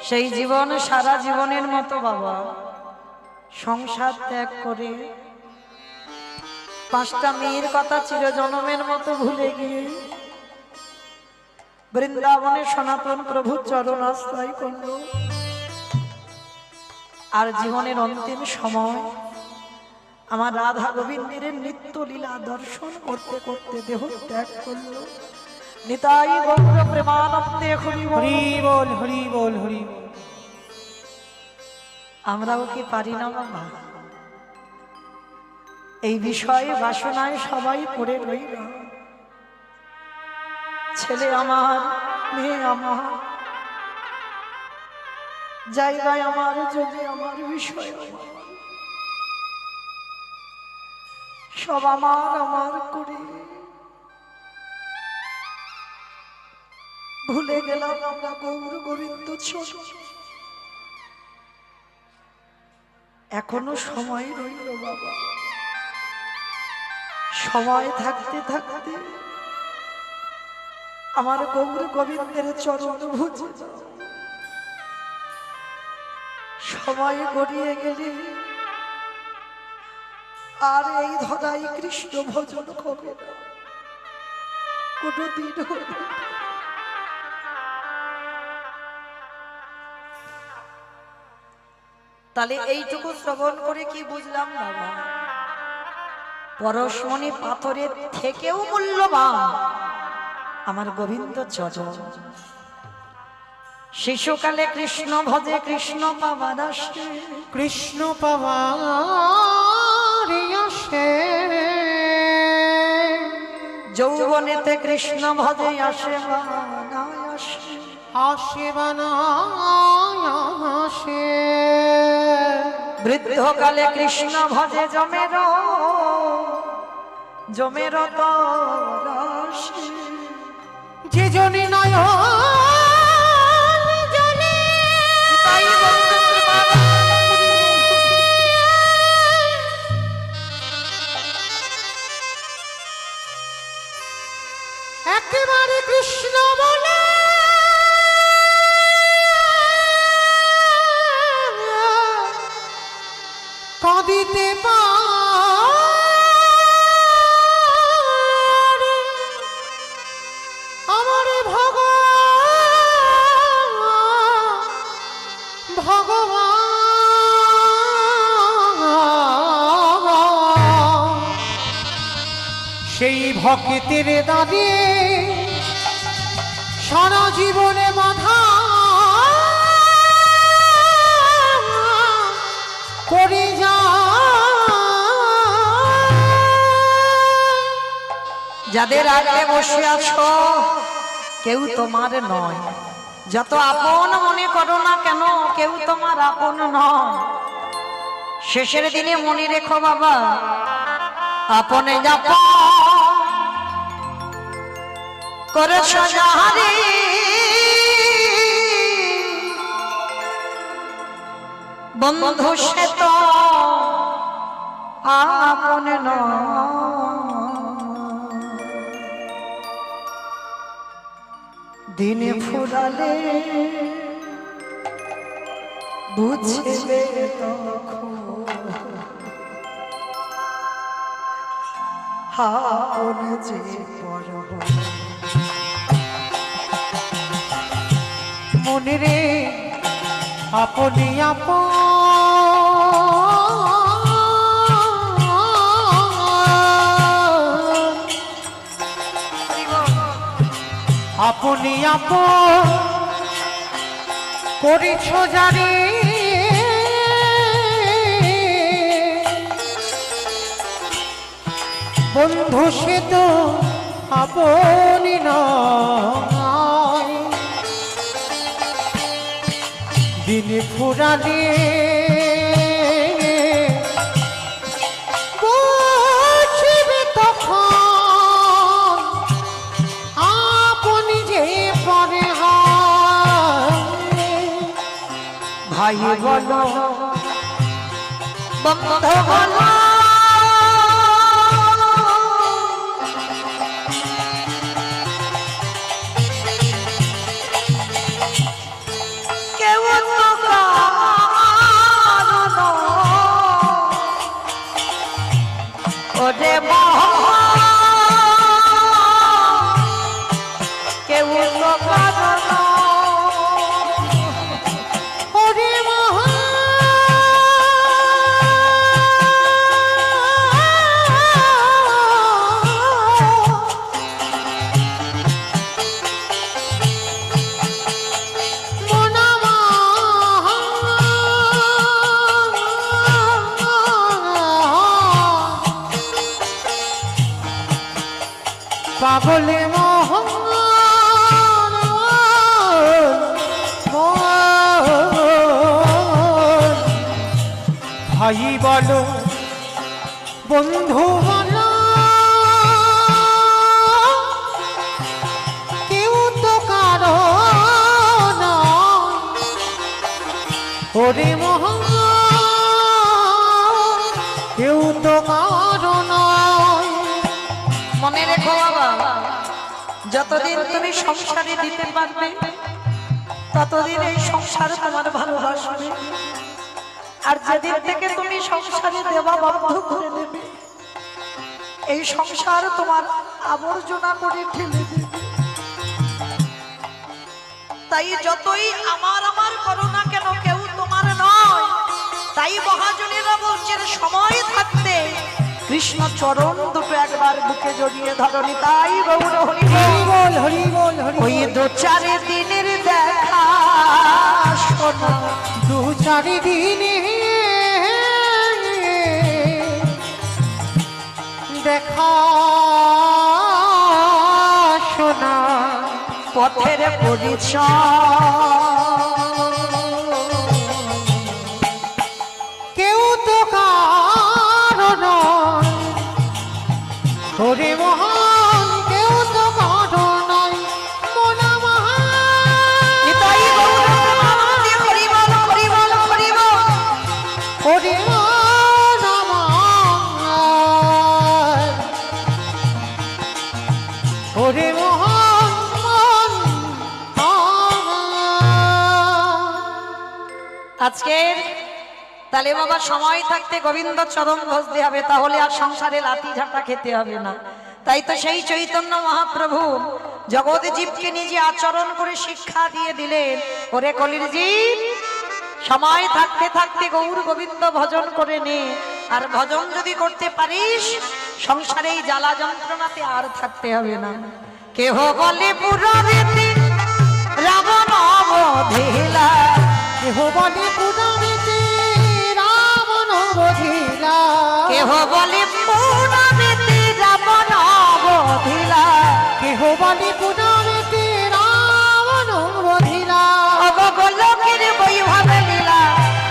সেই জীবন সারা জীবনের মতো বাবা সংসার ত্যাগ করে 5টা মেয়ের কথা চিরজনমের মতো ভুলে গিয়ে বৃন্দাবনে সনাতন প্রভুর চরণ আশ্রয় করল। আর জীবনের অন্তিম সময় আমার রাধা গোবিন্দের নিত্য লীলা দর্শন করতে করতে দেহ ত্যাগ করল। নিতাই গৌর প্রেমানন্দে হরি বল হরি বল হরি। আমরাও কি পারি না বাবা? এই বিষয়ে বাসনায় সবাই পড়ে রইল। ছেলে আমার, মেয়ে আমার, জায়গায় আমার, জমি আমার, বিষয় আমার, সব আমার আমার করে ভুলে গেলাম আমরা গৌর গোবিন্দ ছোট। এখনো সময় রইল বাবা, সময় থাকতে থাকতে আমার গৌর গোবিন্দের চরণ ভুজে যাও। সময় গড়িয়ে গেলে আর এই ধরাই কৃষ্ণ ভজন হবে না কোনদিন হবে। তাহলে এইটুকু শ্রবণ করে কি বুঝলাম বাবা? পরশমণি পাথরের থেকেও মূল্যবান আমার গোবিন্দ চরণ। শিশুকালে কৃষ্ণ ভজে কৃষ্ণ পাবার আসে, কৃষ্ণ পাবার আসে, যৌবনেতে কৃষ্ণ ভজে আসে বানায় আসে, আসে বানায় আসে, বৃদ্ধকালে কৃষ্ণ ভজে জমের জমের তরাসে, যে জনে নয় একেবারে কৃষ্ণ বলে কাঁদিতে পারে আমার ভগবান সেই ভক্তের দাঁড়িয়ে সারা জীবনে বাধা করে যাদের আগে বসে আছো কেউ তোমার নয়, যত আপন মনে করো না কেন কেউ তোমার আপন নয়। শেষের দিনে মনে রেখো বাবা, আপনে যাপন করেছ যাহারে বন্ধু সে তো আপন নয়। দিনে ফুরালে বুঝবে তখন আপন যে পর মনে রে আপনি আপনি করেছ জানি বন্ধু সে তো আপনি নয়। দিনে ফুরালে বুঝবে তখন আপনি যে পরে ভাই বলো বন্ধু বলো কেউ পাগলে মোহন ভাই বলো বন্ধু বলো কেউ তো কারো নয় ওরে মোহন কেউ তো কারো নয়। মনে রেখো বাবা, যতদিন তুমি সংসারে দিতে পারবে ততদিন এই সংসার তোমার ভালোবাসবে, আর যেদিন থেকে তুমি সংসারে দেওয়া বন্ধ করে দেবে এই সংসার তোমার আবর্জনা করে ঠেলে দেবে। তাই যতই আমার আমার করো না কেন কেউ তোমার নয়। তাই মহাজনেরা বলছেন সময় থাকতে কৃষ্ণ চরণ দুটো একবার বুকে জড়িয়ে ধরনি। তাই গৌর হরি বল হরি বল হরি ওই দু চার দিনের দেখা শোনা, দু চারি দিনে দেখা শোনা পথের পরিচয় কেউ তো কারো নয় ওরে মহান কেউ তো কারো নয় মোনা মহান নিতাই গৌর প্রেমানন্দে হরি বল হরি বল হরি বল। ওরে মোনা মহান ওরে মহান আজকের তাহলে বাবা সময় থাকতে গোবিন্দ চরণ ভজতে হবে, তাহলে আর সংসারে লাঠি ঝাঁটা খেতে হবে না। তাই তো সেই চৈতন্য মহাপ্রভু জগৎ জীবকে নিজে আচরণ করে শিক্ষা দিয়ে দিলেন, ওরে কলির জীব সময় থাকতে থাকতে গৌর গোবিন্দ ভজন করে নে, আর ভজন যদি করতে পারিস সংসারে এই জ্বালা যন্ত্রণাতে আর থাকতে হবে না। কেহ বলে পুরাণেতে রাবণ অবধিলা, কেহ বলে পুরাণেতে রাবণ বধিলা কেহ বলে পুরাণেতে রাবণ অবধিলা, কেহ বলে পুরাণেতে রাবণ বধিলা অবগোলকের বৈভব লীলা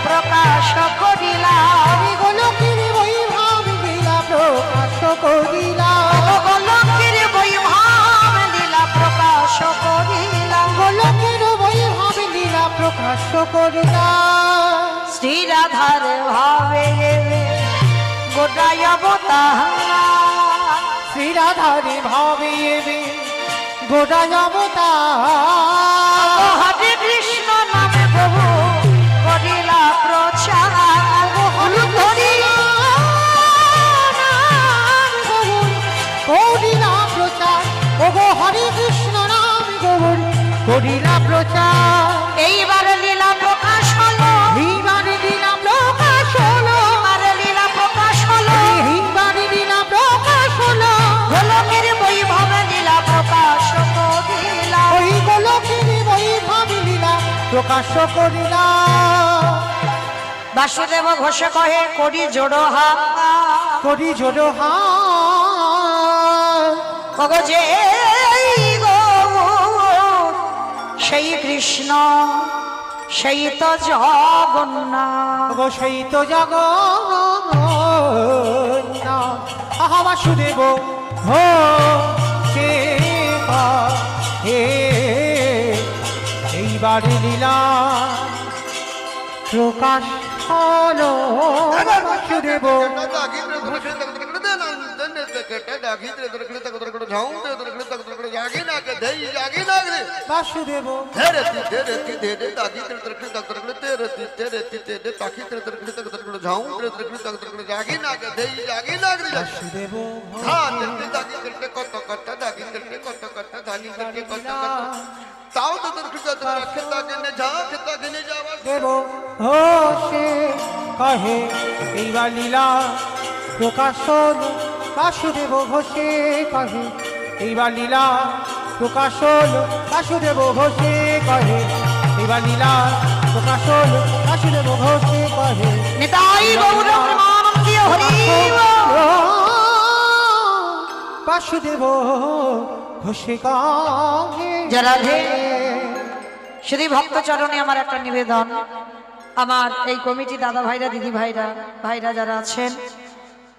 প্রকাশ করিলা, আমি গোলকের বৈভব লীলা প্রকাশ করিলা অবগোলকের বৈভব লীলা প্রকাশ করিলা, গোলকের বৈভব লীলা প্রকাশ করিলা শ্রী রাধার ভাবে গোটায় অবতার, শ্রী রাধারে ভাবে গোড়ায় অবতার হরে কৃষ্ণ নামে প্রভু করিলা প্রচার, করিলা প্রচার ওগো হরে কৃষ্ণ নাম গৌর করিলা প্রচার এইবার লীলা প্রকাশ হলো, এইবারে দিলাম প্রকাশ হলো এইবার লীলা প্রকাশ হলো, এইবারে দিলাম প্রকাশ হলো গোলকের বৈভব লীলা প্রকাশ করিলা, ওই গোলকের বৈভব লীলা প্রকাশ করিলা বাসুদেব ঘোষ কহে করি জোড়ো হাত, করি জোড়ো হাত ওগো যে গৌর সেই কৃষ্ণ সেই তো জগন্নাথ, গো সেই তো জগন্নাথ আহা বাসুদেব হো সে হে এইবারে লীলা প্রকাশ হলো বাসুদেব বাসুদেব বাসুদেব তাও তো তোর খেতা কেনে যা খেতা কেনে যাওয়া দেব হো সে কহে এইবার লীলা প্রকাশ হলো বাসুদেব ঘোষে কহে এইবার লীলা প্রকাশ হলো বাসুদেব ঘোষে কহে এইবার লীলা প্রকাশ হলো বাসুদেব ঘোষে কহে নিতাই গৌর প্রেমানন্দে হরি বল। বাসুদেব ঘোষে গাহে। জয় রাধে। শ্রী ভক্ত চরণে আমার একটা নিবেদন, আমার এই কমিটি দাদা ভাইরা দিদি ভাইরা যারা আছেন,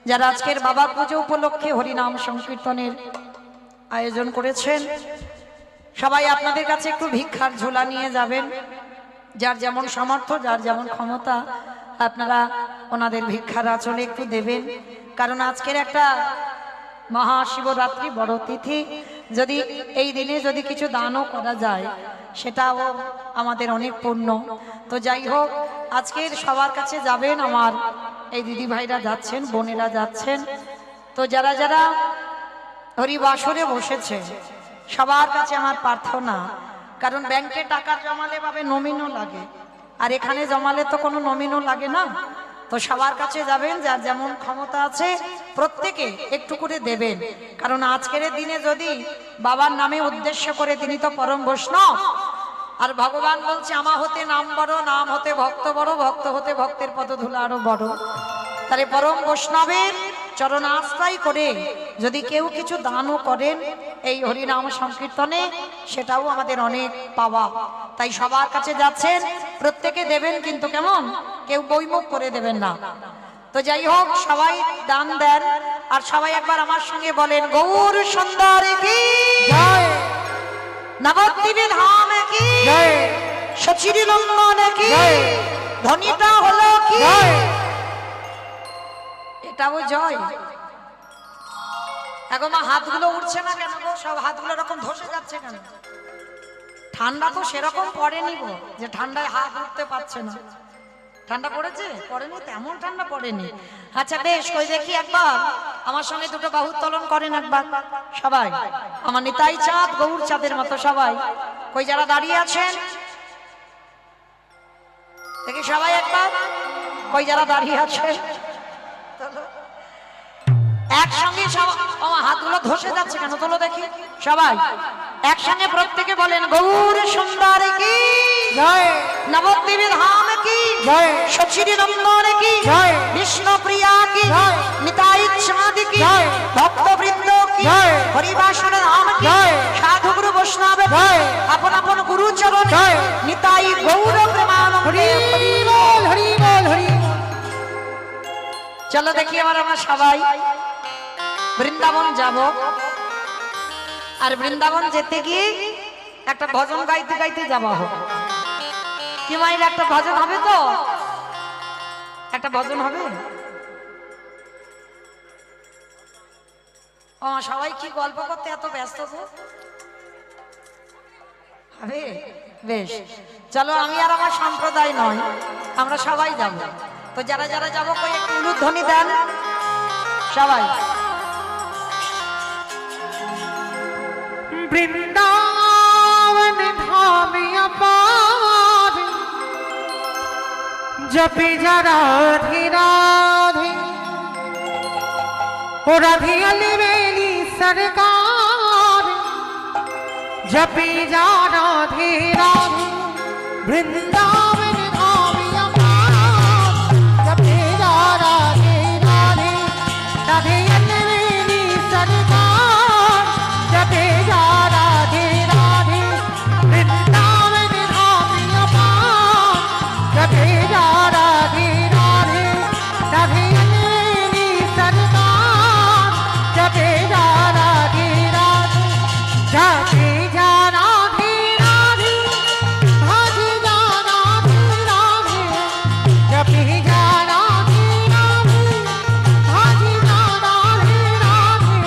যারা আজকের বাবা পুজো উপলক্ষে হরিনাম সংকীর্তনের আয়োজন করেছেন, সবাই আপনাদের কাছে একটু ভিক্ষার ঝোলা নিয়ে যাবেন। যার যেমন সামর্থ্য, যার যেমন ক্ষমতা, আপনারা ওনাদের ভিক্ষার আঁচলে একটু দেবেন। কারণ আজকের একটা মহাশিবরাত্রি, বড় তিথি, যদি এই দিনে যদি কিছু দানও করা যায় সেটাও আমাদের অনেক পুণ্য। তো যাই হোক, আজকের সবার কাছে যাবেন, আমার এই দিদি ভাইরা যাচ্ছেন, বোনেরা যাচ্ছেন। তো যারা যারা হরিবাসরে বসেছে সবার কাছে আমার প্রার্থনা, কারণ ব্যাংকে টাকা জমালে ভাবে নমিনও লাগে, আর এখানে জমালে তো কোনো নমিনও লাগে না। তো সবার কাছে যাবেন, যার যেমন ক্ষমতা আছে প্রত্যেকে একটু করে দেবেন। কারণ আজকের দিনে যদি বাবার নামে উদ্দেশ্য করে, তিনি তো পরম বৈষ্ণব, আর ভগবান বলছে আমা হতে নাম বড়, নাম হতে ভক্ত বড়, ভক্ত হতে ভক্তের পদধূলা আরো বড়। তাহলে পরম বৈষ্ণবের চরণ আশ্রয় করে যদি কেউ কিছু দানও করেন এই হরিনাম সংকীর্তনে, সেটাও আমাদের অনেক পাওয়া। তাই সবার কাছে যাচ্ছেন, প্রত্যেকে দেবেন, কিন্তু কেমন কেউ বইমুখ করে দেবেন না। তো যাই হোক, সবাই দান দেন, আর সবাই একবার আমার সঙ্গে বলেন গৌর সুন্দর কি জয়, নবদ্বীপে ধাম কি জয়, সচিরি নন্দন কি জয়, ধ্বনিটা হলো কি জয়। এটাও জয়। এখন মা হাতগুলো উঠছে না কেন গো? সব হাতগুলো এরকম ধসে যাচ্ছে কেন? ঠান্ডা তো সেরকম পড়েনি গো যে ঠান্ডায় হাত উঠতে পারছে না। ঠান্ডা পড়েছে? পড়েনি, তেমন ঠান্ডা পড়েনি। আচ্ছা বেশ, কই দেখি একবার আমার সঙ্গে দুটো বাহু উত্তোলন করেন একবার সবাই, আমার নিতাই চাঁদ গৌর চাঁদের মতো সবাই। কই যারা দাঁড়িয়ে আছেন দেখি সবাই একবার, কই যারা দাঁড়িয়ে আছেন একসঙ্গে আমার হাতগুলো ধসে যাচ্ছে কেন? তোলো দেখি সবাই একসঙ্গে, প্রত্যেকে বলেন গৌর সুন্দর কি জয়, নবদ্বীপে ধাম কি জয়, সচিরি নন্দন কি জয়, বিষ্ণু প্রিয়া কি জয়, নিতাই চাঁদ কি জয়, ভক্তবৃন্দ কি জয়, হরিবাসন ধাম কি জয়, সাধু গুরু বৈষ্ণব জয়, আপন আপন গুরু চরণ জয়, নিতাই গৌর প্রেমানন্দে হরি বল, হরি বল, হরি বল। চলো দেখি এবার আমরা সবাই বৃন্দাবন যাব, আর বৃন্দাবন যেতে গিয়ে একটা ভজন গাইতে গাইতে যাওয়া হোক। কি মাইল একটা ভজন হবে? তো একটা ভজন হবে। ও সবাই কি গল্প করতে এত ব্যস্ত গো? হবে বেশ, চলো আমি আর আমার সম্প্রদায় নয়, আমরা সবাই যাব। তো যারা যারা যাবো কই একটু উলুধ্বনি দেন সবাই। বৃন্দাবন ধামে আপার জপে যা রাধে রাধে, ও রাধে আলি বেলি সরকার জপে যা রাধে রাধে। বৃন্দাবন ধামে আপার জপে যা রাধে রাধে, রাধে আলি বেলি সরকার জপে যা রাধে রাধে। বৃন্দাবন ধামে আপার জপে যা রাধে রাধে, রাধে আলি বেলি সরকার জপে যা রাধে রাধে। জপে যা রাধে রাধে, ভজে যা রাধে রাধে, জপে যা রাধে রাধে, ভজে যা রাধে রাধে,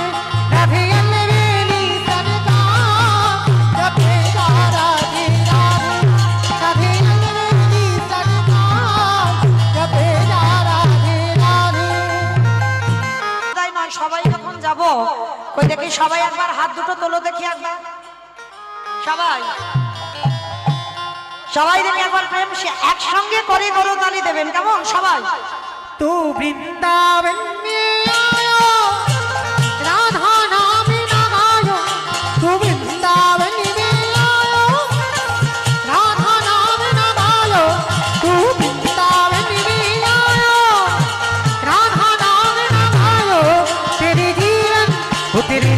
রাধে আলি বেলি সরকার জপে যা রাধে রাধে, রাধে আলি বেলি সরকার জপে যা রাধে রাধে। তাই নয়, সবাই যখন যাব কই দেখি সবাই একবার হাত দুটো তোলো দেখি একবার সবাই, সবাই দেখি একবার প্রেম সে একসঙ্গে করে করতালি দেবেন, কেমন সবাই? तू वृंदावन में आयो, राधा नाम न गायो। तू वृंदावन में आयो, राधा नाम न गायो। तू वृंदावन में आयो, राधा नाम न गायो। तेरे जीवन, वो तेरे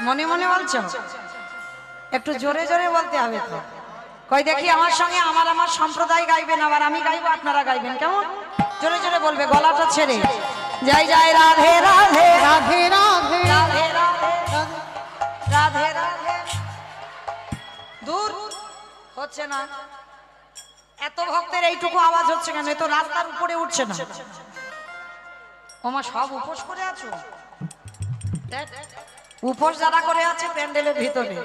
মনে মনে বলছো? একটু জোরে জোরে বলতে হবে তো। কই দেখি আমার সঙ্গে আমার আমার সম্প্রদায় গাইবেন, আবার আমি গাইবো, আপনারা গাইবেন, কেমন? জোরে জোরে বলবে, গলাটা ছেড়ে। জয় জয় রাধে রাধে রাধে রাধে রাধে রাধে রাধে রাধে। দূর হচ্ছে না, এত ভক্তের এইটুকু আওয়াজ হচ্ছে কেন? এ তো রাস্তার উপরে উঠছে না। ওমা সব উপোস করে আছো? দেখ, উপোস যারা করে আছে প্যান্ডেলের ভিতরে।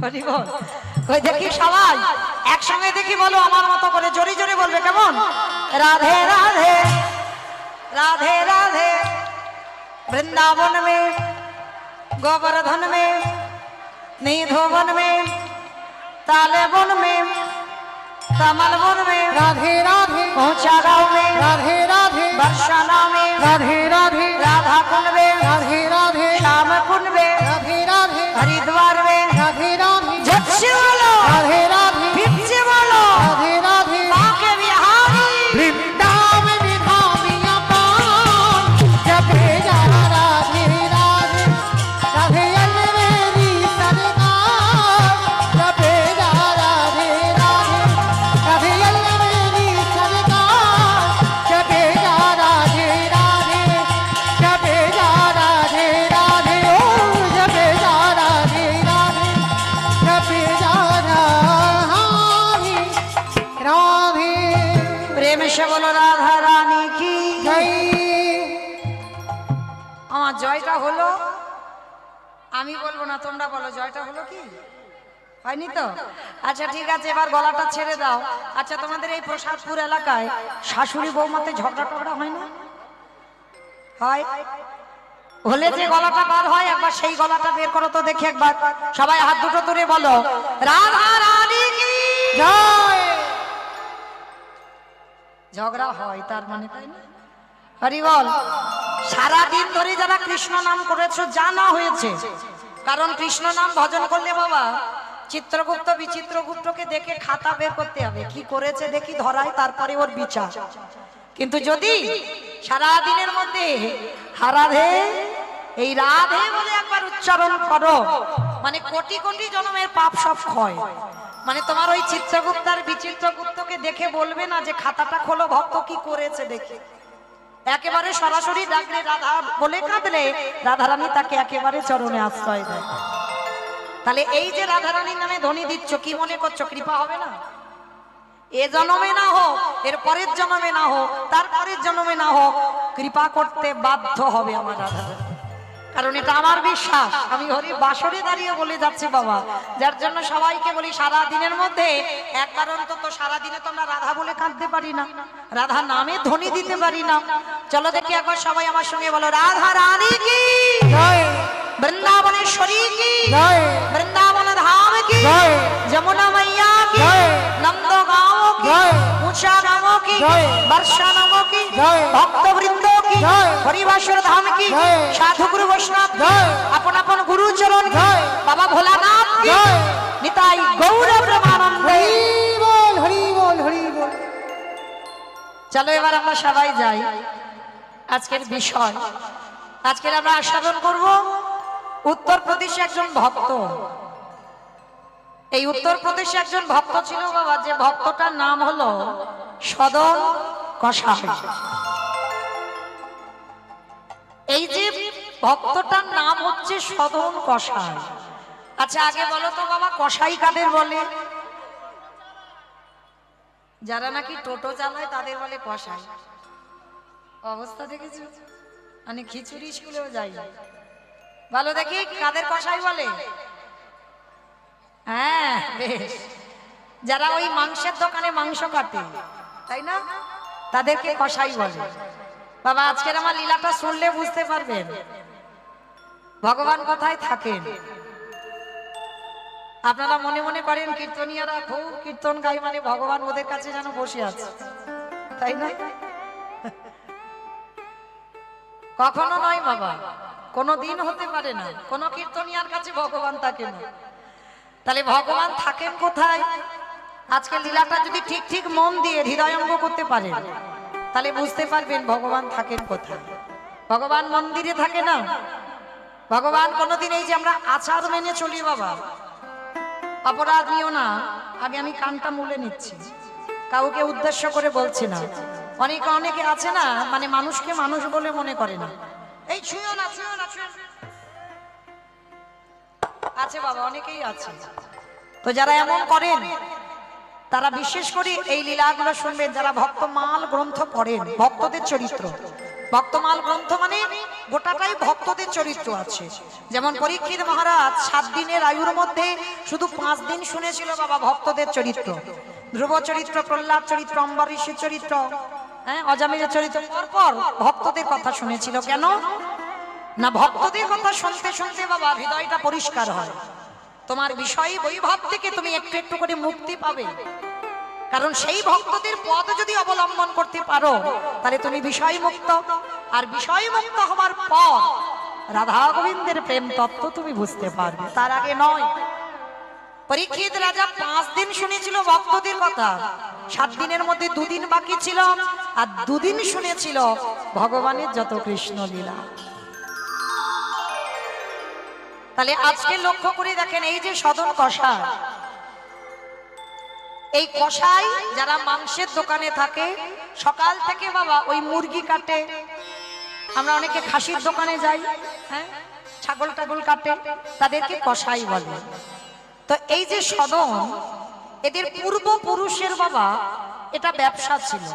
হরি বল। কই দেখি সবাই একসঙ্গে দেখি, বলো আমার মতো করে, জোরে জোরে বলবে, কেমন? রাধে রাধে राधे राधे वृंदावन में गोवर्धन में निधोवन में ताले वन में कमल वन में राधे राधे ऊंचा गांव में राधे राधे बरसाना में राधे राधे राधा कुंड में राधे राधे श्याम कुंड में राधे राधे हरिद्वार में राधे राधे जब से बोलो राधे राधे फिर से बोलो राधे राधे माँ के बिहारी वृंदावन विधामिया पान जपे जा राधे राधे राधे अलवेरी सरकार जपे जा राधे राधे राधे अलवेरी सरकार जपे जा राधे राधे जपे जा राधे राधे ओ जपे जा राधे राधे जपे जा राधे प्रेम से बोलो राधा रानी की जय আমার জয়টা হলো, আমি বলবো না, তোমরা বলো জয়টা হলো কি? হয়নি তো? আচ্ছা ঠিক আছে, এবার গলাটা ছেড়ে দাও। আচ্ছা তোমাদের এই প্রসাদপুর এলাকায় শাশুড়ি বৌমাতে ঝগড়া টগড়া হয় না? হয়? হলে যে গলাটা বার হয়, একবার সেই গলাটা বের করো তো দেখি একবার। সবাই হাত দুটো তুলে বলো রাধা রানী কি জয় ঝগড়া হয় তার মানে, তাই না? হরি বল। সারাদিন ধরে যারা কৃষ্ণ নাম করেছো, জানা হয়েছে, কারণ কৃষ্ণ নাম ভজন করলে বাবা চিত্রগুপ্ত বিচিত্রগুপ্তকে দেখে খাতা বের করতে হবে, কি করেছে দেখি ধরায়, তারপরে ওর বিচার। কিন্তু যদি সারা দিনের মধ্যে হারাধে এই রাধে বলে একবার উচ্চারণ করো, মানে কোটি কোটি জন্মের পাপ সব ক্ষয়। মানে তোমার ওই চিত্রগুপ্ত আর বিচিত্রগুপ্তকে দেখে বলবে না যে খাতাটা খোলো, ভক্ত কি করেছে দেখে। একেবারে সরাসরি ডাকলে রাধা বলে কাঁদলে রাধারানী তাকে একেবারে চরণে আশ্রয় দেয়। তাহলে এই যে রাধারানীর নামে ধ্বনি দিচ্ছ, কি মনে করছো কৃপা হবে না? এ জন্মে না হোক, এর পরের জন্মে না হোক, তার পরের জন্মে না হোক, কৃপা করতে বাধ্য হবে আমার রাধারানী। কারণ এটা আমার বিশ্বাস, আমি হরি বাসরে দাঁড়িয়ে বলে যাচ্ছি বাবা। যার জন্য সবাইকে বলি সারা দিনের মধ্যে একবার অন্তত, সারা দিনে তোমরা রাধা বলে কাঁদতে পারি না, রাধা নামে ধ্বনি দিতে পারি না। চলো দেখি একবার সবাই আমার সঙ্গে বলো রাধা রানী কি জয় वृंदावनेश्वरी की जय वृंदावन धाम की जय जमुना मैया की जय नंदो गांवों की जय ऊंचा गांवों की जय वर्षा नामों की जय भक्त वृंदों की जय हरिवासर धाम की जय साधु गुरु वैष्णव की जय अपन अपन गुरु चरण की जय बाबा भोलानाथ की जय निताई गौर प्रेमानंद। हरि बोल हरि बोल। চলো এবার আমরা সবাই যাই আজকের বিষয়। আজকের আমরা আস্বাদন করব উত্তরপ্রদেশে একজন ভক্ত। এই উত্তরপ্রদেশে একজন ভক্ত ছিল বাবা, যে ভক্তটার নাম হলো সদন কসাই। এই যে ভক্তটার নাম হচ্ছে সদন কসাই। আচ্ছা আগে বলো তো বাবা, কসাই কাদের বলে? যারা নাকি টোটো চালায় তাদের বলে কসাই। অবস্থা দেখেছো? মানে খিচুড়ি স্কুলেও যাই, ভালো দেখি কাদের কসাই বলে? হ্যাঁ বেশ, যারা ওই মাংসের দোকানে মাংস কাটে, তাই না, তাদেরকে কসাই বলে। বাবা আজকের আমার লীলাটা শুনলে বুঝতে পারবেন ভগবান কোথায় থাকেন। আপনারা মনে মনে করেন কীর্তনীয়রা খুব কীর্তন গায়, মানে ভগবান ওদের কাছে যেন বসে আছে, তাই না? কখনো নয় বাবা, কোনো দিন হতে পারে না কোন কীর্তনিয়ার কাছে ভগবান থাকে না। তাহলে ভগবান থাকেন কোথায়? আজকে লীলাটা যদি ঠিক ঠিক মন দিয়ে হৃদয়ঙ্গ করতে পারেন, তাহলে বুঝতে পারবেন ভগবান থাকেন কোথায়। ভগবান মন্দিরে থাকে না, ভগবান কোনোদিন এই যে আমরা আচার মেনে চলি বাবা, অপরাধ নিও না। আগে আমি কানটা মুলে নিচ্ছি, কাউকে উদ্দেশ্য করে বলছি না। অনেকে আছে না, মানে মানুষকে মানুষ বলে মনে করে না। এই ছুঁয়ো না, ছুঁয়ো না, ছুঁয়ো না। আছে বাবা, অনেকেই আছে। তো যারা এমন করেন তারা বিশেষ করে এই লীলাগুলো শুনবেন, যারা ভক্তমাল গ্রন্থ পড়েন, ভক্তদের চরিত্র। ভক্তমাল গ্রন্থ মানে গোটাটাই ভক্তদের চরিত্র আছে। যেমন পরীক্ষিত মহারাজ 7 দিনের আয়ুর মধ্যে শুধু 5 দিন শুনেছিল বাবা ভক্তদের চরিত্র। ধ্রুব চরিত্র, প্রহ্লাদ চরিত্র, অম্বরীশের চরিত্র, অজামিলের চরিত্র, পরপর ভক্তদের কথা শুনেছিল। কেন না, ভক্তদের কথা শুনতে শুনতে বাবা হৃদয়টা পরিষ্কার হয়। তোমার বিষয় বৈভব থেকে তুমি একটু একটু করে মুক্তি পাবে। কারণ সেই ভক্তদের পথ যদি অবলম্বন করতে পারো তাহলে তুমি বিষয় মুক্ত। আর বিষয় মুক্ত হওয়ার পর রাধা গোবিন্দের প্রেম তত্ত্ব তুমি বুঝতে পারবে, তার আগে নয়। পরীক্ষিত রাজা 5 দিন শুনেছিল ভক্তদের কথা, 7 দিনের মধ্যে 2 দিন বাকি ছিল, আর 2 দিন শুনেছিল ভগবানের যত কৃষ্ণ লীলা। তাহলে আজকে লক্ষ্য করে দেখেন, এই যে সদন কষাই, এই কষাই যারা মাংসের দোকানে থাকে, সকাল থেকে বাবা ওই মুরগি কাটে, আমরা অনেকে খাসির দোকানে যাই, ছাগল টাগল কাটে, তাদেরকে কষাই বলে। তো এই যে সদন, এদের পূর্বপুরুষের বাবা এটা ব্যবসা ছিল,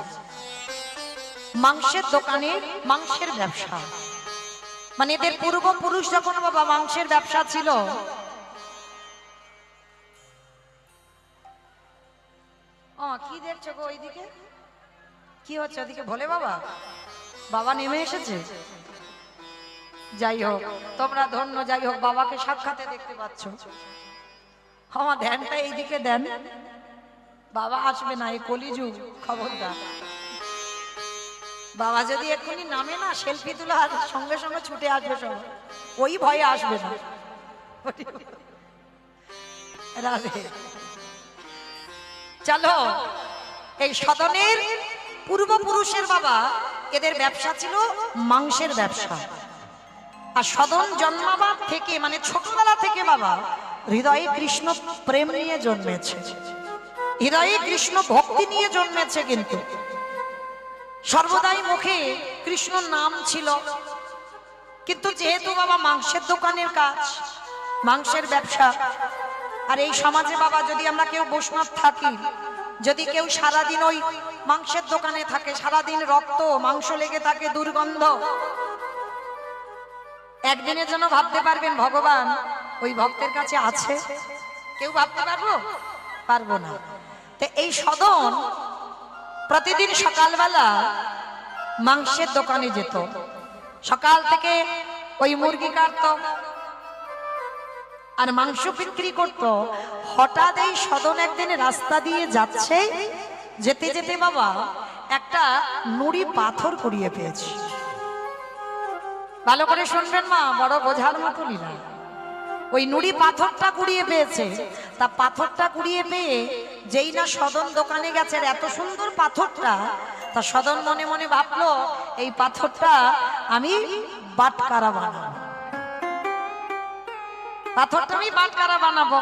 মাংসের দোকানে মাংসের ব্যবসা। মানে এদের পূর্বপুরুষ যখন বাবা মাংসের ব্যবসা ছিল, কি দেখছো গো ওইদিকে, কি হচ্ছে ওদিকে? ভোলে বাবা, বাবা নেমে এসেছে। যাই হোক, তোমরা ধন্য। যাই হোক, বাবাকে সাক্ষাতে দেখতে পাচ্ছ। আমার ধ্যানটা এইদিকে দেন, বাবা আসবে না, এই কলিযুগ, খবরদার। বাবা যদি এক্ষুনি নামে না, সেলফি তুলে সঙ্গে সঙ্গে ছুটে আসবে সব, ওই ভয়ে আসবে না। রাধে। চলো, এই সদনের পূর্বপুরুষের বাবা এদের ব্যবসা ছিল মাংসের ব্যবসা। আর সদন জন্মাবার থেকে, মানে ছোটবেলা থেকে বাবা হৃদয়ে কৃষ্ণ প্রেম নিয়ে জন্মেছে, হৃদয়ে কৃষ্ণ ভক্তি নিয়ে জন্মেছে। কিন্তু সর্বদাই মুখে কৃষ্ণ নাম ছিল। কিন্তু যেহেতু বাবা মাংসের দোকানের কাজ, মাংসের ব্যবসা, আর এই সমাজে বাবা যদি আমরা কেউ বৈষ্ণব থাকি, যদি কেউ সারাদিন ওই মাংসের দোকানে থাকে, সারাদিন রক্ত মাংস লেগে থাকে, দুর্গন্ধ, একদিনের জন্য ভাবতে পারবেন ভগবান ওই ভক্তের কাছে আছে? কেউ ভাবতে পারবো না। তো এই সদন প্রতিদিন সকালবেলা মাংসের দোকানে যেত, সকাল থেকে ওই মুরগি কাটতো আর মাংস বিক্রি করত। হঠাৎ এই সদন একদিন রাস্তা দিয়ে যাচ্ছে, যেতে যেতে বাবা একটা নুড়ি পাথর কুড়িয়ে পেয়েছে। ভালো করে শুনবেন মা, বড় বোঝার মতো না। ওই নুড়ি পাথরটা কুড়িয়ে পেয়েছে। তা পাথরটা কুড়িয়ে পেয়ে যেই না সদন দোকানে গেছে, এত সুন্দর পাথরটা, তা সদন মনে মনে ভাবলো এই পাথরটা আমি বাটকারা বানাবো, পাথরটা আমি বাটকারা বানাবো।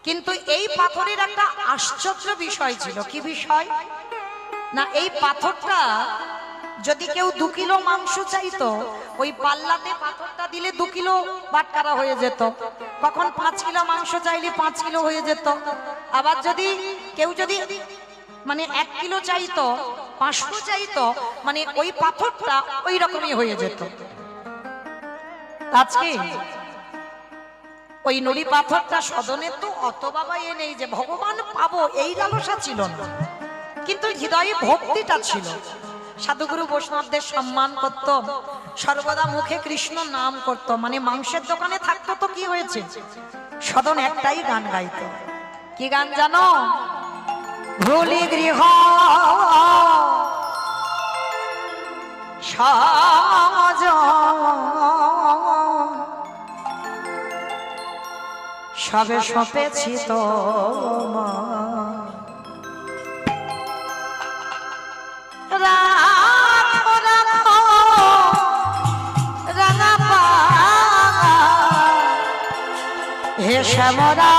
কিন্তু এই পাথরের একটা আশ্চর্য বিষয় ছিল। কি বিষয় না, এই পাথরটা যদি কেউ 2 কিলো মাংস চাইতো, ওই পাল্লাতে পাথরটা দিলে 2 কিলো বাটকারা হয়ে যেত। কখন 5 কিলো মাংস চাইলে 5 কিলো হয়ে যেত। আবার যদি কেউ মানে 1 কিলো চাইতো, 500 চাইতো, মানে ওই পাথরটা ওই রকমই হয়ে যেত। আজকে ওই নুড়ি পাথরটা সদনে তো অত বাবা এ নেই যে ভগবান পাবো, এই লালসা ছিল না, কিন্তু হৃদয়ে ভক্তিটা ছিল। সাধুগুরু বৈষ্ণবদের সম্মান করত, সর্বদা মুখে কৃষ্ণ নাম করত। মানে মাংসের দোকানে থাকতো তো কি হয়েছে, সদন একটাই গান গাইতো। কি গান জানো? ভুলি গৃহ সাজ সবে সপেছি তো রাখো রাখো রাঙা পা এ শ্যামরা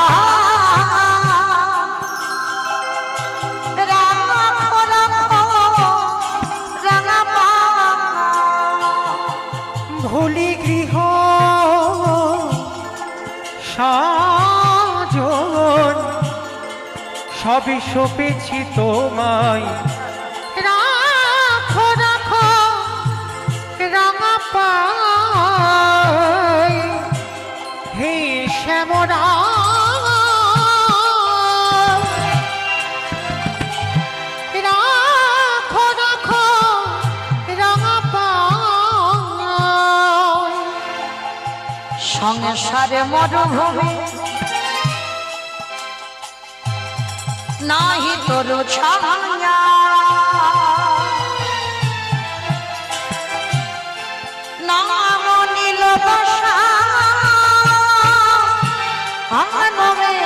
ভুলি গৃহ সাজন সবই সপেছি তোমায় রাখো রাখো রাঙা পাই হে শ্যামরা রাখো রাখো রাঙা পাই সংসারে মরুভূমি নাহি তরু ছায়া নাম নীল বসা আনমে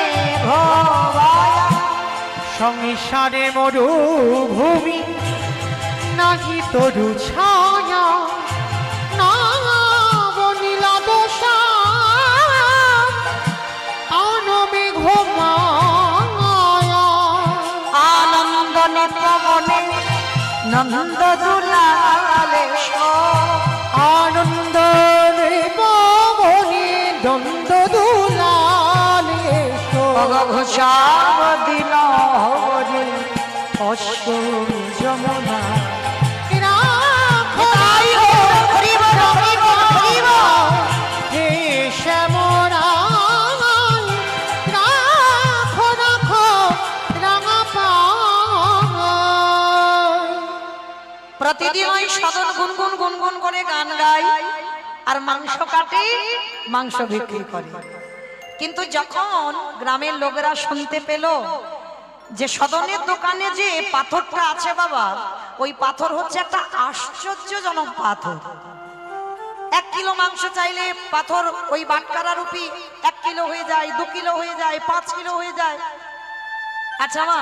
ভবায়া সংসারে মরুভূমি নাহি তরু ছায়া নীল দশা আনমে ঘুমায়া আনন্দ নিপবনে নন্দ দুলালে আনন্দ পবনে দ্বন্দ্ব দুলালে ঘোষাব দিল হরি অশ্বী যমুনা হে শ্যামরা রাখো রাখো রাঙা পাই প্রতিদিন ওই সদন গুনগুন গুনগুন করে গান গাই আর মাংস কাটে মাংস বিক্রি করে। কিন্তু যখন গ্রামের লোকেরা শুনতে পেল যে সদনের দোকানে যে পাথরটা আছে বাবা, ওই পাথর হচ্ছে একটা আশ্চর্যজনক পাথর। 1 কিলো মাংস চাইলে পাথর ওই বাটকারা রুপি 1 কিলো হয়ে যায়, 2 কিলো হয়ে যায়, 5 কিলো হয়ে যায়। আচ্ছা মা,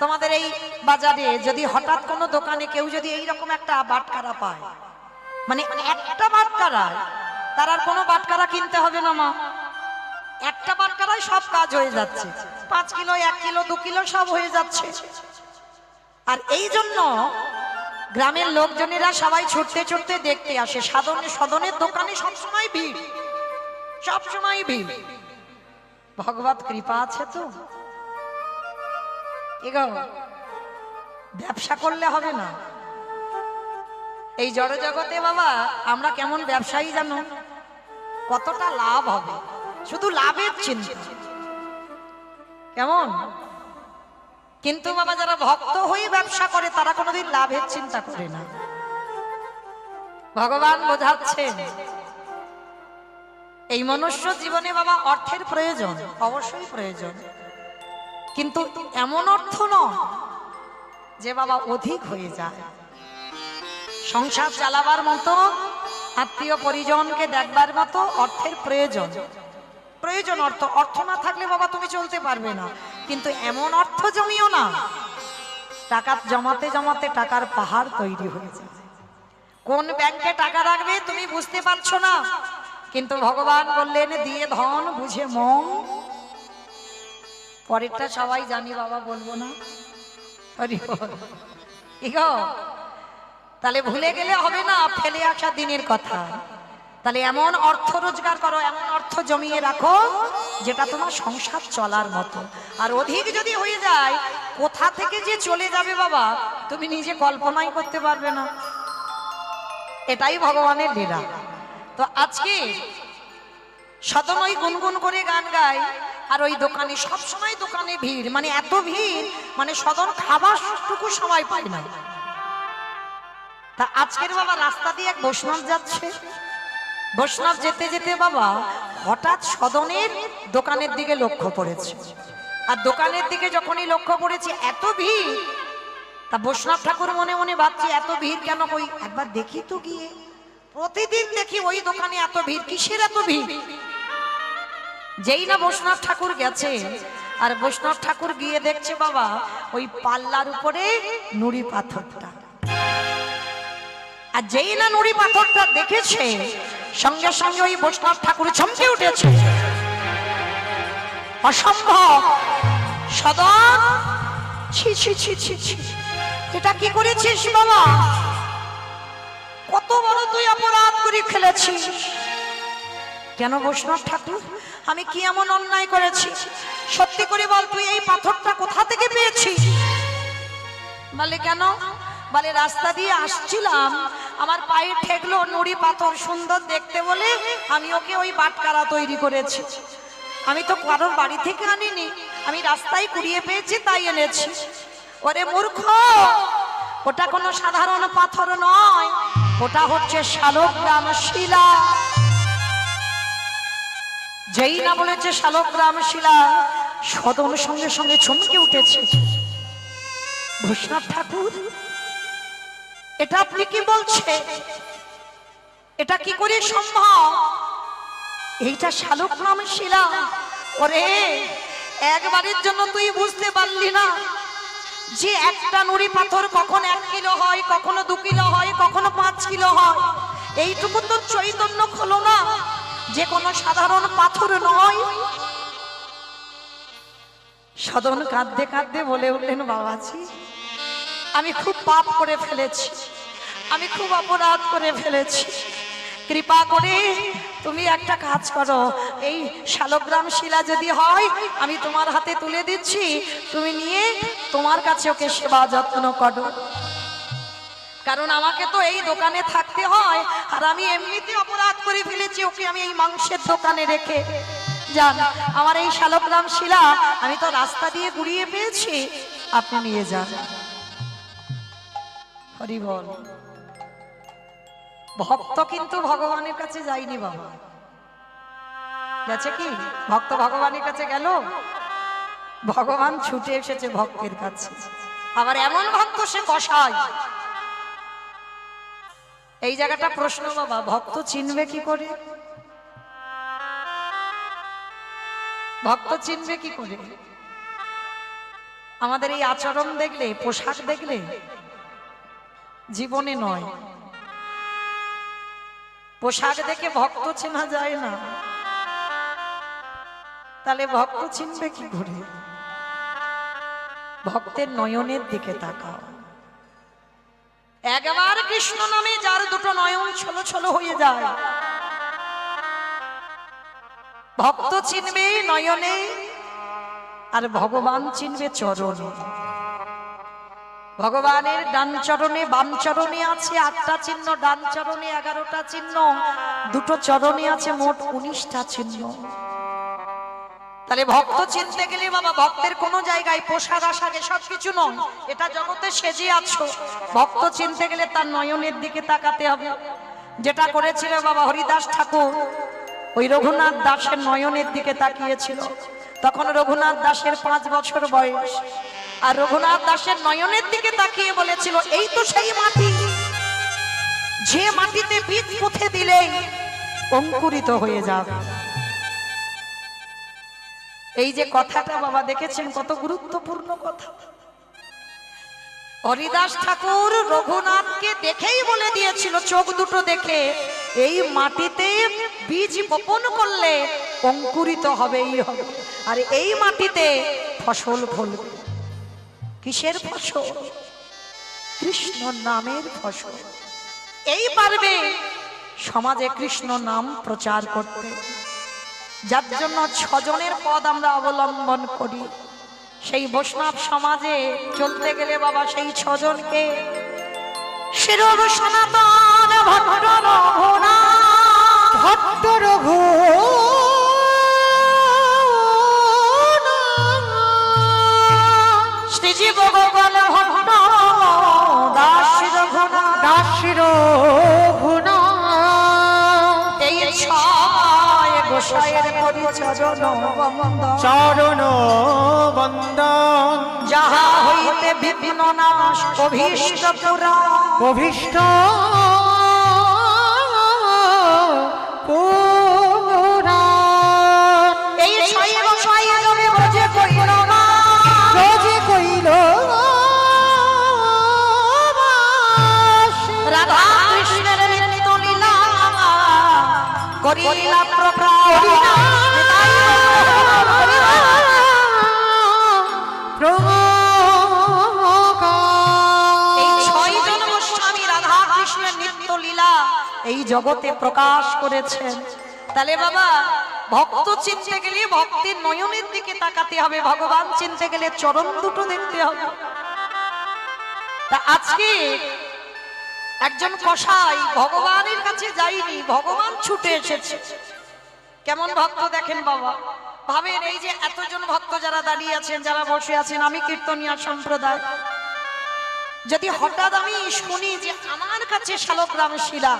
তোমাদের এই বাজারে যদি হঠাৎ কোনো দোকানে কেউ যদি এইরকম একটা বাটকারা পায়, মানে একটা বাটকারা, তার আর কোনো বাটকারা কিনতে হবে না মা, একটা বাটকারায় সব কাজ হয়ে যাচ্ছে, 5 কিলো 1 কিলো 2 কিলো সব হয়ে যাচ্ছে। আর এই জন্য গ্রামের লোকজনেরা সবাই ছুটতে ছুটতে দেখতে আসে। সদনের দোকানে সবসময় ভিড়, সবসময় ভিড়। ভগবত কৃপা আছে তো এগো, ব্যবসা করলে হবে না। এই জড় জগতে বাবা আমরা কেমন ব্যবসায়ী জানো, কতটা লাভ হবে, শুধু লাভের চিন্তা কেমন। কিন্তু বাবা যারা ভক্ত হয়ে ব্যবসা করে তারা কোনোদিন লাভের চিন্তা করে না। ভগবান বোঝাচ্ছেন এই মনুষ্য জীবনে বাবা অর্থের প্রয়োজন, অবশ্যই প্রয়োজন, কিন্তু এমন অর্থ নয় যে বাবা অধিক হয়ে যায়। সংসার চালাবার মতো, আত্মীয় পরিজনকে দেখবার মতো অর্থের প্রয়োজন, প্রয়োজন অর্থ। অর্থ না থাকলে বাবা তুমি চলতে পারবে না, কিন্তু এমন অর্থ জমিও না টাকা জমাতে জমাতে টাকার পাহাড় তৈরি হয়ে যায়। কোন ব্যাংকে টাকা রাখবে তুমি বুঝতে পারছো না, কিন্তু ভগবান বললেন দিয়ে ধন বুঝে মন। পরেরটা সবাই জানি বাবা, বলবো না। তাহলে ভুলে গেলে হবে না, ফেলে আসা দিনের কথা। তাহলে এমন অর্থ রোজগার করো, এমন অর্থ জমিয়ে রাখো যেটা তোমার সংসার চলার মতো। আর অধিক যদি হয়ে যায়, কোথা থেকে যে চলে যাবে বাবা তুমি নিজে কল্পনাই করতে পারবে না। এটাই ভগবানের লীলা। তো আজকে সদন ওই গুনগুন করে গান গায়, আর ওই দোকানে সবসময় দোকানে ভিড়, মানে এত ভিড় মানে সদন খাবার টুকু সময় পায় না। তা আজকের বাবা রাস্তা দিয়ে এক বৈষ্ণব যাচ্ছে, বৈষ্ণব যেতে যেতে বাবা হঠাৎ সদনের দোকানের দিকে লক্ষ্য পড়েছে। আর দোকানের দিকে যখনই লক্ষ্য পড়েছে এত ভিড়, তা বৈষ্ণব ঠাকুর মনে মনে ভাবছে এত ভিড় কেন, কই একবার দেখি তো গিয়ে। প্রতিদিন দেখি ওই দোকানে এত ভিড়, কিসের এত ভিড়। যেই না বৈষ্ণব ঠাকুর গেছে, আর বৈষ্ণব ঠাকুর গিয়ে দেখছে বাবা ওই পাল্লার উপরে নুড়ি পাথরটা। আর যেই না নুড়ি পাথরটা দেখেছে, সঙ্গে সঙ্গে ওই বৈষ্ণব ঠাকুর চমকে উঠেছে। অসম্ভব। সদন, ছি ছি ছি ছি ছি, এটা কি করেছিস বাবা? কত বড় তুই অপরাধ করে ফেলেছিস। কেন বৈষ্ণব ঠাকুর, আমি কি এমন অন্যায় করেছি? সত্যি করে বল, তুই এই পাথরটা কোথা থেকে পেয়েছিস? বলে কেন? বলে রাস্তা দিয়ে আসছিলাম, আমার পায়ে ঠেকলো নুড়ি পাথর, সুন্দর দেখতে বলে আমি ওকে ওই বাটকারা তৈরি করেছি। আমি তো কারোর বাড়ি থেকে আনিনি, আমি রাস্তায় কুড়িয়ে পেয়েছি তাই এনেছি। ওরে মূর্খ, ওটা কোনো সাধারণ পাথর নয়, ওটা হচ্ছে শালগ্রাম শিলা। যেই না বলেছে শালগ্রাম শিলা, সদন সঙ্গে সঙ্গে চমকে উঠেছে। বৈষ্ণব ঠাকুর, এটা আপনি কি বলছে? এটা কি করে সম্ভব? এইটা শালগ্রাম শিলা। ওরে, একবারের জন্য তুই বুঝতে পারলি না যে একটা নুড়ি পাথর কখন 1 কিলো হয়, কখনো 2 কিলো হয়, কখনো 5 কিলো হয়। এইটুকু তো চৈতন্য হলো না যে কোনো সাধারণ পাথর নয়। সদন কাঁদতে কাঁদতে বলে উঠলেন, বাবাজি আমি খুব পাপ করে ফেলেছি, আমি খুব অপরাধ করে ফেলেছি। কৃপা করে তুমি একটা কাজ করো, এই শালগ্রাম শিলা যদি হয় আমি তোমার হাতে তুলে দিচ্ছি, তুমি নিয়ে তোমার কাছে ওকে সেবা যত্ন করো। কারণ আমাকে তো এই দোকানে থাকতে হয়, আর আমি এমনিতে অপরাধ করে ফেলেছি, ওকে আমি এই মাংসের দোকানে রেখে যান। আমার এই শালগ্রাম শিলা আমি তো রাস্তা দিয়ে কুড়িয়ে পেয়েছি, আপনি নিয়ে যান। হরি বল। ভক্ত কিন্তু ভগবানের কাছে যায়নি বাবা, গেছে কি? ভক্ত ভগবানের কাছে গেল, ভগবান ছুটে এসেছে ভক্তের কাছে। আবার এমন ভক্ত সে কষায়। এই জায়গাটা প্রশ্ন বাবা, ভক্ত চিনবে কি করে? ভক্ত চিনবে কি করে? আমাদের এই আচরণ দেখলে, পোশাক দেখলে জীবনে নয়, পোশাক দেখে ভক্ত চেনা যায় না। তাহলে ভক্ত চিনবে কি করে? ভক্তের নয়নের দিকে তাকাও। একবার কৃষ্ণ নামে যার দুটো নয়ন ছলো ছলো হয়ে যায়, ভক্ত চিনবে নয়নে, আর ভগবান চিনবে চরণে। ভগবানের ডান চরণে বাম চরণে আছে 8টা চিহ্ন, ডান চরণে 11টা চিহ্ন, দুটো চরণে আছে মোট 19টা চিহ্ন। তাহলে ভক্ত চিনতে গেলে বাবা, ভক্তের কোন জায়গায় পোশাক আশাকে সবকিছু নয়, এটা জগতে সেজে আছো। ভক্ত চিনতে গেলে তার নয়নের দিকে তাকাতে হবে। যেটা করেছিল বাবা হরিদাস ঠাকুর, ওই রঘুনাথ দাসের নয়নের দিকে তাকিয়েছিল। তখন রঘুনাথ দাসের 5 বছর বয়স, আর রঘুনাথ দাসের নয়নের দিকে তাকিয়ে বলেছিল, এই তো সেই মাটি, যে মাটিতে বীজ পুঁতে দিলেই অঙ্কুরিত হয়ে যাবে। এই যে কথাটা বাবা দেখেছেন কত গুরুত্বপূর্ণ কথা। হরিদাস ঠাকুর রঘুনাথকে দেখেই বলে দিয়েছিল, চোখ দুটো দেখে, এই মাটিতে বীজ বপন করলে অঙ্কুরিত হবেই হবে, আর এই মাটিতে ফসল ফলবে। কিসের ফসল? কৃষ্ণ নামের ফসল। এই পারবে সমাজে কৃষ্ণ নাম প্রচার করতে, যার জন্য 6 জনের পদ আমরা অবলম্বন করি। সেই বৈষ্ণব সমাজে চলতে গেলে বাবা, সেই 6 জনকে শিরোর সনাতন ভট্ট রঘুনাথ, ভট্ট রঘু শ্রীজী ভগবান ভট্ট দাস রঘুনাথ, দাস রঘুনাথ, এই 6 গোসাইয়ের করি চরণ বন্দন, যাহা হইতে বিঘ্ন নাশ অভীষ্ট পুরাণ, অভীষ্ট পুরাণ। এই 6 গোসাই রবে ব্রজে কইল না, ব্রজে কইল রাধা কৃষ্ণের নিত্য লীলা করিলা প্রকাশ। এই 6 জন গোস্বামী রাধা কৃষ্ণের নিত্য লীলা এই জগতে প্রকাশ করেছেন। তাহলে বাবা, ভক্ত চিনতে গেলে ভক্তের নয়নের দিকে তাকাতে হবে, ভগবান চিনতে গেলে চরণ দুটো দেখতে হবে। তা আজকে একজন কসাই ভগবানের কাছে যায়নি, ভগবান ছুটে এসেছে। কেমন ভক্ত দেখেন বাবা, ভাবেন এই যে এতজন ভক্ত যারা দাঁড়িয়ে আছেন, যারা বসে আছেন, আমি কীর্তনিয়া সম্প্রদায়, যদি হঠাৎ আমি শুনি যে আমার কাছে শালগ্রাম শিলা,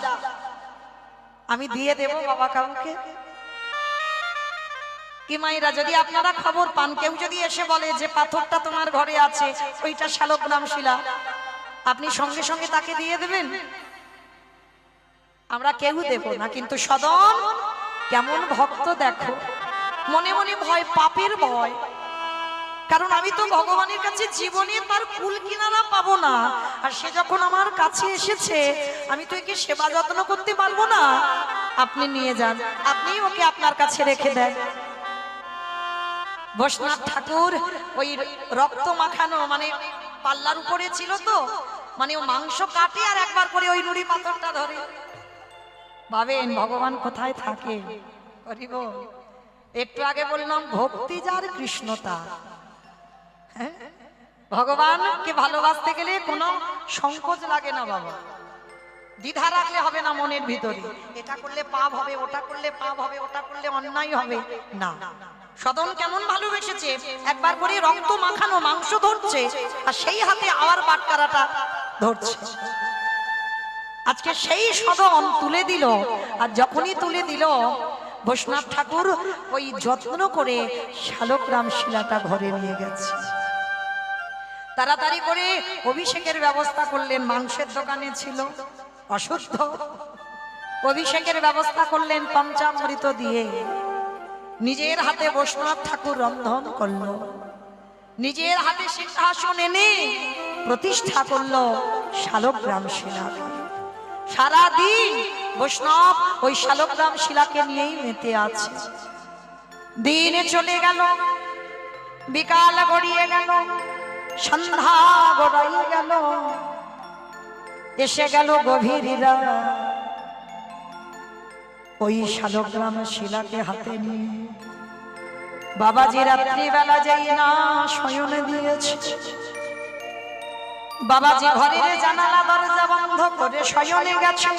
আমি দিয়ে দেব বাবা কাউকে? কি মায়েরা, যদি আপনারা খবর পান কেউ যদি এসে বলে যে পাথরটা তোমার ঘরে আছে, ওইটা শালগ্রাম শিলা, আপনি সঙ্গে সঙ্গে তাকে দিয়ে দেবেন? আমরা কেউ দেব না। কিন্তু সদন কেমন ভক্ত দেখো, মনে মনে ভয়, পাপের ভয়। কারণ আমি তো ভগবানের কাছে জীবনে তার কুল কিনারা পাবো না, আর সে যখন আমার কাছে এসেছে আমি তো একে সেবা যত্ন করতে পারবো না। আপনি নিয়ে যান, আপনি ওকে আপনার কাছে রেখে দেন। বৈষ্ণব ঠাকুর ওই রক্ত মাখানো মানে পাল্লার উপরে ছিল তো, মানে ও মাংস কাটে আর একবার করে ওই নুড়ি পাথরটা ধরে। ভাবেন ভগবান কোথায় থাকে। হরিব, একটু আগে বললাম ভক্তি যার কৃষ্ণ তার। হ্যাঁ, ভগবানকে ভালোবাসতে গেলে কোনো সংকোচ লাগে না বাবা, দ্বিধা রাখলে হবে না মনের ভিতরে, এটা করলে পাপ হবে, ওটা করলে পাপ হবে, ওটা করলে অন্যায় হবে না। সদন কেমন ভালোবেসেছে, একবার করে রক্ত মাখানো মাংস ধরছে আর সেই হাতে আবার বাটকারাটা ধরছে। আজকে সেই সদন তুলে দিল, আর যখনই তুলে দিল বৈষ্ণব ঠাকুর ওই যত্ন করে শালগ্রাম শিলাটা ঘরে নিয়ে গেছে। তাড়াতাড়ি করে অভিষেকের ব্যবস্থা করলেন, মাংসের দোকানে ছিল অশুদ্ধ, অভিষেকের ব্যবস্থা করলেন পঞ্চামৃত দিয়ে। নিজের হাতে বৈষ্ণব ঠাকুর রন্ধন করলো, নিজের হাতে সিংহাসন এনে প্রতিষ্ঠা করলো শালগ্রাম শিলা। সারাদিন বৈষ্ণব ওই শালগ্রাম শিলাকে নিয়েই মেতে আছে। দিন চলে গেল, বিকাল গড়িয়ে গেল, সন্ধ্যা গড়াই গেল, এসে গেল গভীর রাত। ওই শালগ্রাম শিলাকে হাতে নিয়ে বাবাজি রাত্রিবেলা যাই না শয়নে দিয়েছে। বাবাজি ঘরের জানালা দরজা বন্ধ করে শয়নে গেছে।